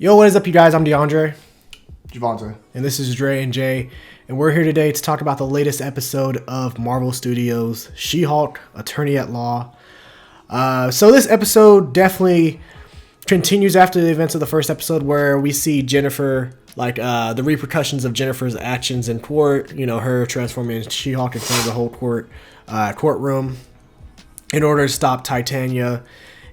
Yo, what is up, you guys? I'm DeAndre. Javante. And this is Dre and Jay. And we're here today to talk about the latest episode of Marvel Studios' She-Hulk, Attorney at Law. So this episode definitely continues after the events of the first episode, where we see Jennifer, the repercussions of Jennifer's actions in court. You know, her transforming into She-Hulk in front of the whole courtroom in order to stop Titania.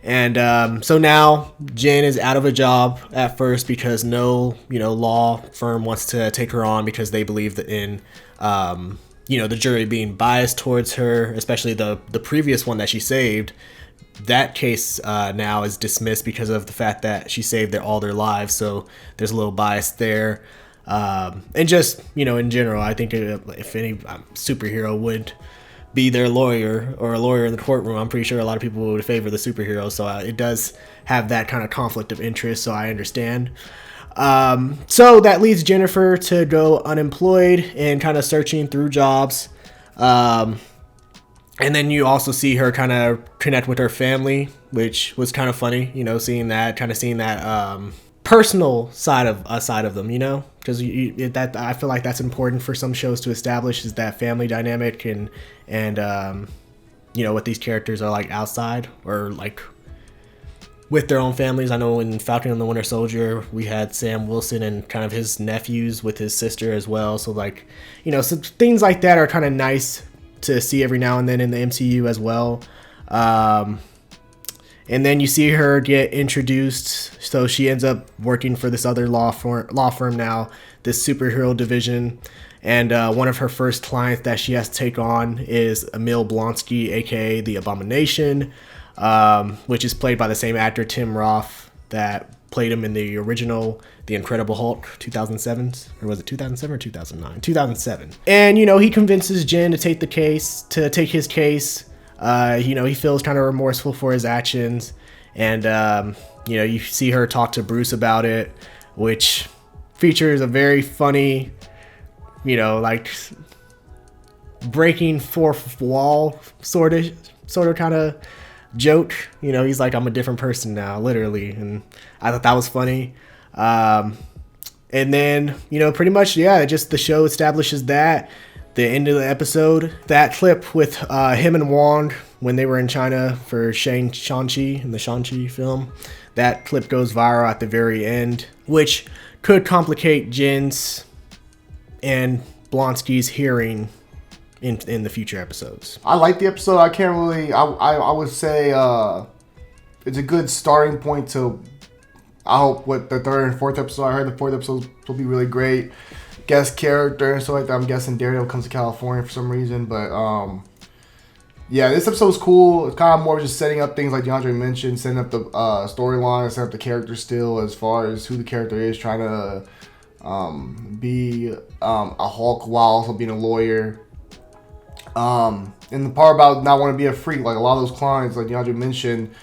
And so now Jen is out of a job at first because no, law firm wants to take her on because they believe that in, the jury being biased towards her, especially the previous one that she saved. That case now is dismissed because of the fact that she saved all their lives. So there's a little bias there. And just, in general, I think if any superhero would be their lawyer or a lawyer in the courtroom, I'm pretty sure a lot of people would favor the superhero. So it does have that kind of conflict of interest. So I understand. So that leads Jennifer to go unemployed and kind of searching through jobs. And then you also see her kind of connect with her family, which was kind of funny, seeing that personal side of them, because that I feel like that's important for some shows to establish, is that family dynamic and what these characters are like outside or like with their own families. I know in Falcon and the Winter Soldier we had Sam Wilson and kind of his nephews with his sister as well. So so things like that are kind of nice to see every now and then in the MCU as well. And then you see her get introduced. So she ends up working for this other law firm now, this superhero division. And one of her first clients that she has to take on is Emil Blonsky, a.k.a. The Abomination, which is played by the same actor, Tim Roth, that played him in the original The Incredible Hulk, 2007. Or was it 2007 or 2009? 2007. And, he convinces Jen to take his case. He feels kind of remorseful for his actions, and you see her talk to Bruce about it, which features a very funny, breaking fourth wall sort of kind of joke. He's like, I'm a different person now, literally, and I thought that was funny. And then pretty much, just the show establishes that. The end of the episode, that clip with him and Wong when they were in China for Shang-Chi in the Shang-Chi film, that clip goes viral at the very end, which could complicate Jen's and Blonsky's hearing in the future episodes. I like the episode. I can't really. I would say it's a good starting point to. I hope what the third and fourth episode. I heard the fourth episode will be really great. Guest character and stuff like that. I'm guessing Daredevil comes to California for some reason, but this episode was cool. It's kind of more just setting up things like DeAndre mentioned, setting up the storyline, setting up the character still as far as who the character is, trying to be a Hulk while also being a lawyer. And the part about not wanting to be a freak, like a lot of those clients, like DeAndre mentioned,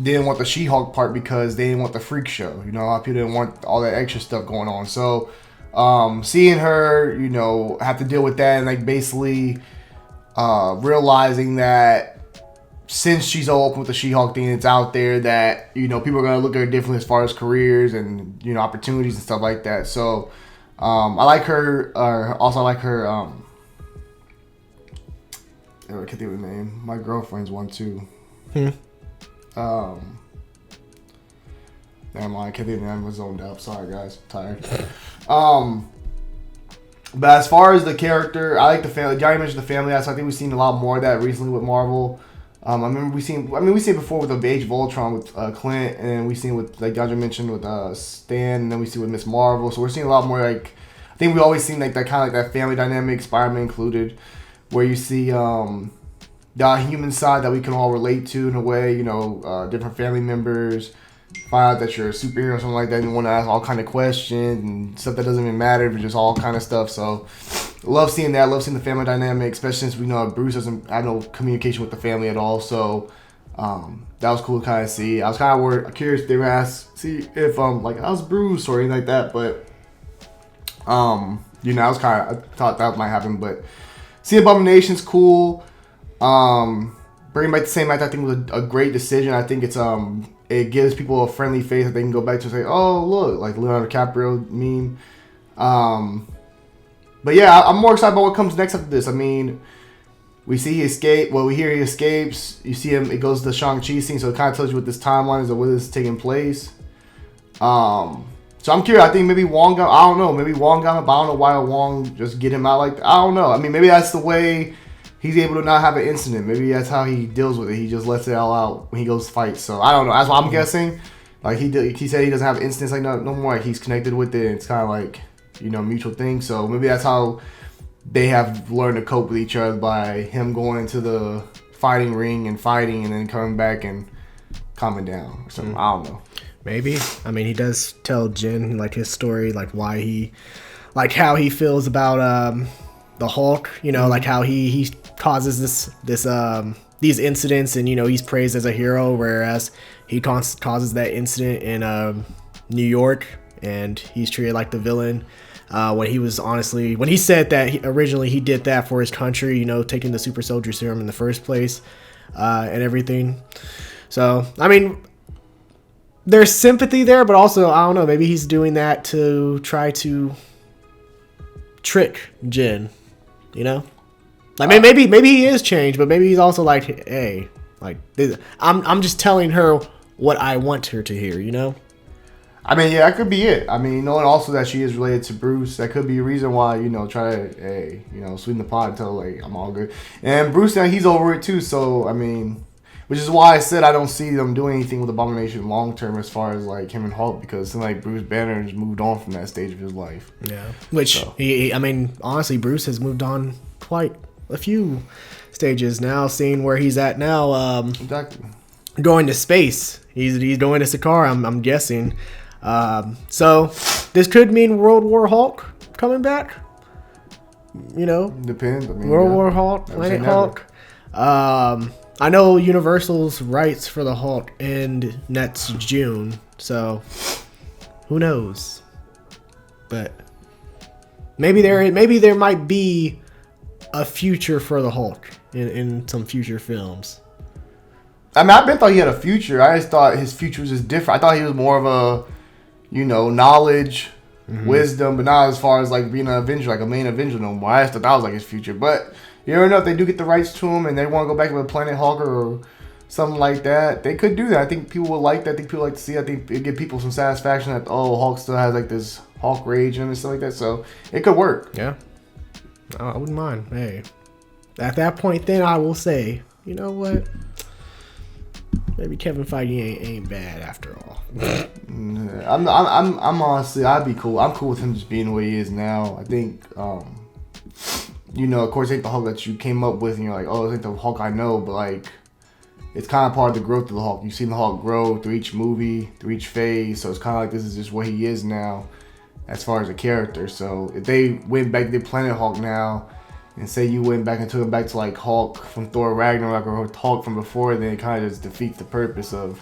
didn't want the She-Hulk part because they didn't want the freak show. A lot of people didn't want all that extra stuff going on. So seeing her, have to deal with that, and basically realizing that since she's all open with the She-Hulk thing, it's out there that people are gonna look at her differently as far as careers and opportunities and stuff like that. So I like her. Also, I like her. I can't think of the name. My girlfriend's one too. Never mind, I can't think of the name. I was zoned out. Sorry, guys. I'm tired. But as far as the character, I like the family. Johnny mentioned the family. So I think we've seen a lot more of that recently with Marvel. I remember we've seen it before with the Age of Ultron with Clint, and we've seen with, like Johnny mentioned, with Stan, and then we see with Miss Marvel. So we're seeing a lot more, I think we always seen that kind of that family dynamic, Spider-Man included, where you see the human side that we can all relate to in a way, different family members. Find out that you're a superhero or something like that, and you want to ask all kind of questions and stuff that doesn't even matter, but just all kind of stuff. So, love seeing that. Love seeing the family dynamic, especially since we know Bruce doesn't have no communication with the family at all. So, that was cool to kind of see. I was kind of curious if they were asked, see if how's Bruce or anything like that. But, I thought that might happen. But, see Abomination's cool. Bringing back the same actor, I think, was a great decision. I think it's it gives people a friendly face that they can go back to and say, oh, look, like Leonardo DiCaprio meme. But yeah, I'm more excited about what comes next after this. I mean, we see he escape. Well, we hear he escapes. You see him. It goes to the Shang-Chi scene, so it kind of tells you what this timeline is or what is taking place. So I'm curious. I think maybe Wong got. I don't know. Maybe Wong got him, but I don't know why Wong just get him out like that. I don't know. I mean, maybe that's the way he's able to not have an incident. Maybe that's how he deals with it. He just lets it all out when he goes to fight. So I don't know. That's what I'm guessing. Like he said, he doesn't have incidents like no more. Like he's connected with it. It's kind of like mutual thing. So maybe that's how they have learned to cope with each other by him going into the fighting ring and fighting and then coming back and calming down or something. I don't know. Maybe. I mean, he does tell Jin like his story, like why he, like how he feels about the Hulk. Like how he causes these incidents, and he's praised as a hero, whereas he causes that incident in New York, and he's treated like the villain. When he said that originally he did that for his country, taking the super soldier serum in the first place, and everything. So, I mean, there's sympathy there, but also, I don't know, maybe he's doing that to try to trick Jin, Like, maybe he is changed, but maybe he's also like, hey, like, I'm just telling her what I want her to hear, I mean, yeah, that could be it. I mean, knowing also that she is related to Bruce, that could be a reason why, try to, hey, sweeten the pot and tell her, like, I'm all good. And Bruce, now he's over it too, so, I mean, which is why I said I don't see them doing anything with Abomination long term as far as, like, him and Hulk, because it seems like Bruce Banner has moved on from that stage of his life. Yeah. Which, I mean, honestly, Bruce has moved on quite a few stages now, seeing where he's at now. Exactly. Going to space. He's going to Sakaar, I'm guessing. So this could mean World War Hulk coming back. Depends. I mean, World War Hulk, Planet Hulk. I know Universal's rights for the Hulk end next June, so who knows? But maybe there might be a future for the Hulk in some future films. I mean, I've been thought he had a future. I just thought his future was just different. I thought he was more of a knowledge, wisdom, but not as far as like being an Avenger, like a main Avenger no more. I just thought that was like his future. But you never know, if they do get the rights to him and they want to go back with Planet Hulk or something like that, they could do that. I think people would like that. I think people like to see. I think it give people some satisfaction that Hulk still has like this Hulk rage in him and stuff like that. So it could work. Yeah, I wouldn't mind. Hey, at that point, then I will say, you know what? Maybe Kevin Feige ain't bad after all. I'm honestly, I'd be cool. I'm cool with him just being the way he is now. I think, of course, it ain't the Hulk that you came up with, and you're like, oh, it ain't the Hulk I know, but like, it's kind of part of the growth of the Hulk. You've seen the Hulk grow through each movie, through each phase, so it's kind of like this is just what he is now, as far as a character. So if they went back to the Planet Hulk now, and say you went back and took him back to like Hulk from Thor Ragnarok or Hulk from before, then it kind of just defeats the purpose of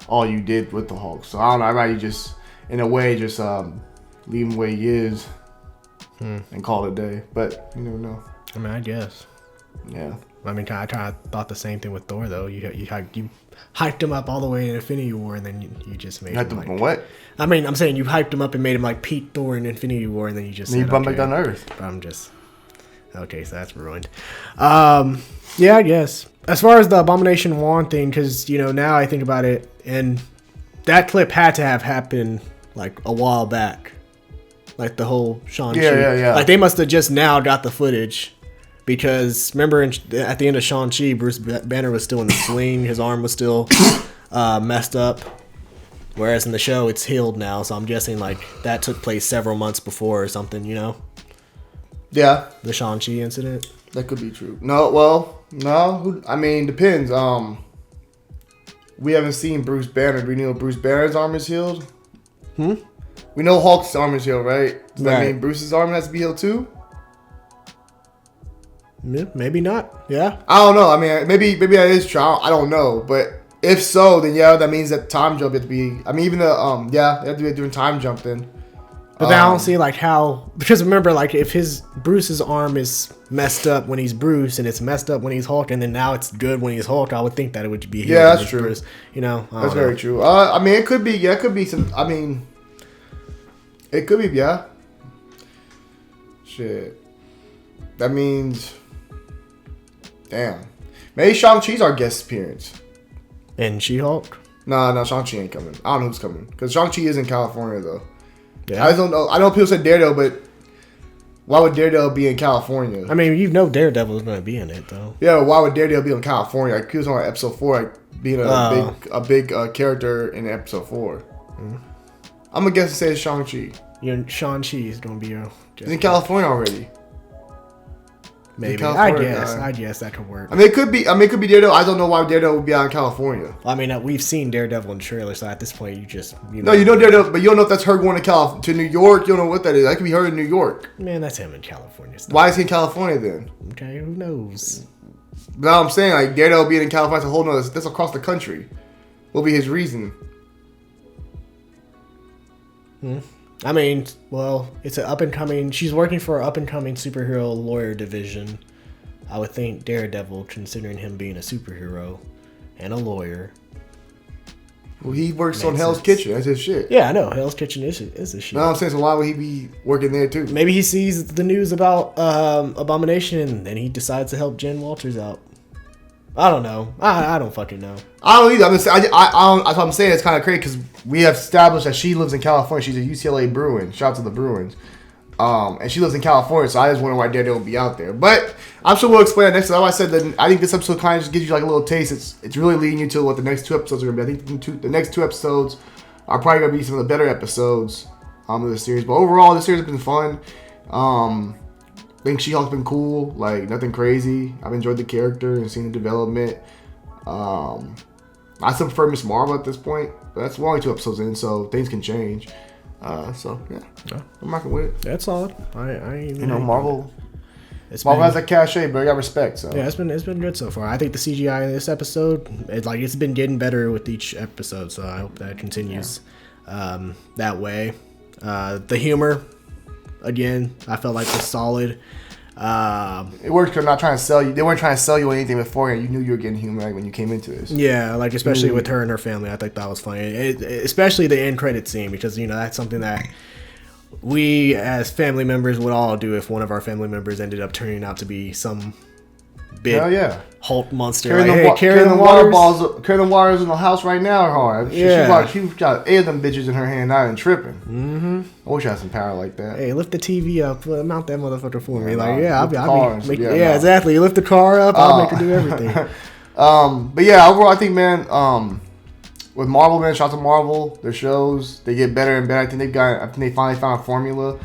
all you did with the Hulk. So I don't know. I'd rather you just, in a way, just leave him the way he is and call it a day. But you never know. I mean, I guess. Yeah. I mean, I kind of thought the same thing with Thor, though. You hyped him up all the way in Infinity War, and then you just made him like... What? I mean, I'm saying you hyped him up and made him like Pete Thor in Infinity War, and then you just said, you bumped back down to Earth. I'm just... Okay, so that's ruined. Yeah, I guess. As far as the Abomination Wand thing, because, now I think about it, and that clip had to have happened, like, a while back. Like, the whole Shang-Chi. Yeah. Like, they must have just now got the footage. Because, remember, at the end of Shang-Chi, Bruce Banner was still in the sling. His arm was still messed up. Whereas in the show, it's healed now. So I'm guessing, like, that took place several months before or something, Yeah. The Shang-Chi incident? That could be true. No. I mean, depends. We haven't seen Bruce Banner. Do we know Bruce Banner's arm is healed? We know Hulk's arm is healed, right? Does that mean Bruce's arm has to be healed too? Maybe not. Yeah. I don't know. I mean, maybe that is true. I don't know. But if so, then yeah, that means that time jump had to be. I mean, even the they have to be doing time jump then. But then I don't see like how, because remember, like if Bruce's arm is messed up when he's Bruce and it's messed up when he's Hulk, and then now it's good when he's Hulk, I would think that it would be that's true. Bruce, you know, that's very true. I mean, it could be. Yeah, it could be some. I mean, it could be. Yeah. Shit. That means. Damn. Maybe Shang-Chi's our guest appearance. And She-Hulk. No, Shang-Chi ain't coming. I don't know who's coming because Shang-Chi is in California though. Yeah. I don't know. I know people said Daredevil, but why would Daredevil be in California? I mean, you know Daredevil's going to be in it, though. Yeah, why would Daredevil be in California? Like, he was on episode 4, like, being a big character in episode 4. Mm-hmm. I'm going to guess to say it's Shang-Chi. Shang-Chi is going to be your... He's in California already. Maybe. I guess that could work. I mean, it could be Daredevil. I don't know why Daredevil would be out in California. Well, I mean, we've seen Daredevil in the trailer, so at this point, you know Daredevil, but you don't know if that's her going to New York. You don't know what that is. That could be her in New York. Man, that's him in California. Why is he in California then? Okay, who knows? But I'm saying, like, Daredevil being in California is a whole nother. That's across the country. What will be his reason? I mean, well, it's an up-and-coming... She's working for an up-and-coming superhero lawyer division. I would think Daredevil, considering him being a superhero and a lawyer... Well, he works on Hell's Kitchen. That's his shit. Yeah, I know. Hell's Kitchen is his shit. No, I'm saying, so why would he be working there, too? Maybe he sees the news about Abomination, and then he decides to help Jen Walters out. I don't know. I don't fucking know. I don't either. That's what I'm saying. It's kind of crazy because we have established that she lives in California. She's a UCLA Bruin. Shout out to the Bruins. And she lives in California, so I just wonder why Daredevil will be out there. But I'm sure we'll explain that next time. Like I said, that I think this episode kind of just gives you like a little taste. It's really leading you to what the next 2 episodes are going to be. I think the next 2 episodes are probably going to be some of the better episodes of the series. But overall, this series has been fun. I think She-Hulk's been cool, like nothing crazy. I've enjoyed the character and seen the development. I still prefer Miss Marvel at this point, but we're only 2 episodes in, so things can change. So yeah, I'm rocking with it. That's solid. Marvel. Marvel has that cachet, but I got respect. So yeah, it's been good so far. I think the CGI in this episode, it's been getting better with each episode. So I hope that continues that way. The humor, again, I felt like was solid. It worked because they're not trying to sell you. They weren't trying to sell you anything beforehand. You knew you were getting humor like, when you came into this. Yeah, like especially with her and her family, I think that was funny. Especially the end credit scene because that's something that we as family members would all do if one of our family members ended up turning out to be some big Hulk monster. Carrying the waters in the house right now. Hard. She got 8 of them bitches in her hand. I ain't tripping. Mm-hmm. I wish I had some power like that. Hey, lift the TV up. Mount that motherfucker for me. Exactly. You lift the car up. I'll make her do everything. But yeah, overall, I think, man, with Marvel, man, shout out to Marvel. Their shows, they get better and better. I think they finally found a formula.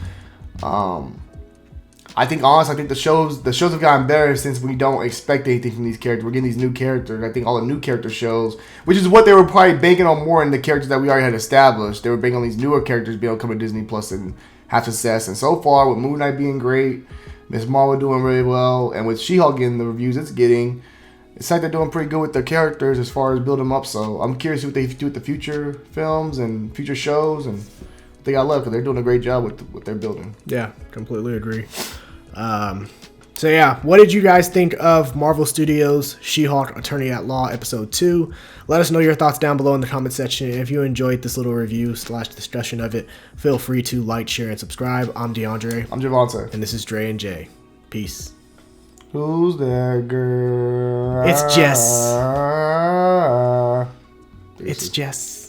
I think the shows have gotten better since we don't expect anything from these characters. We're getting these new characters. I think all the new character shows, which is what they were probably banking on more in the characters that we already had established. They were banking on these newer characters being able to come to Disney Plus and have success. And so far, with Moon Knight being great, Miss Marvel doing really well, and with She-Hulk getting the reviews it's getting, it's like they're doing pretty good with their characters as far as building them up. So I'm curious what they do with the future films and future shows, and they got love because they're doing a great job with what they're building. Yeah, completely agree. So yeah, what did you guys think of Marvel Studios' She-Hulk Attorney at Law Episode 2? Let us know your thoughts down below in the comment section. If you enjoyed this little review / discussion of it, feel free to like, share, and subscribe. I'm DeAndre. I'm Javante. And this is Dre and Jay. Peace. Who's that girl? It's Jess. It's Jess.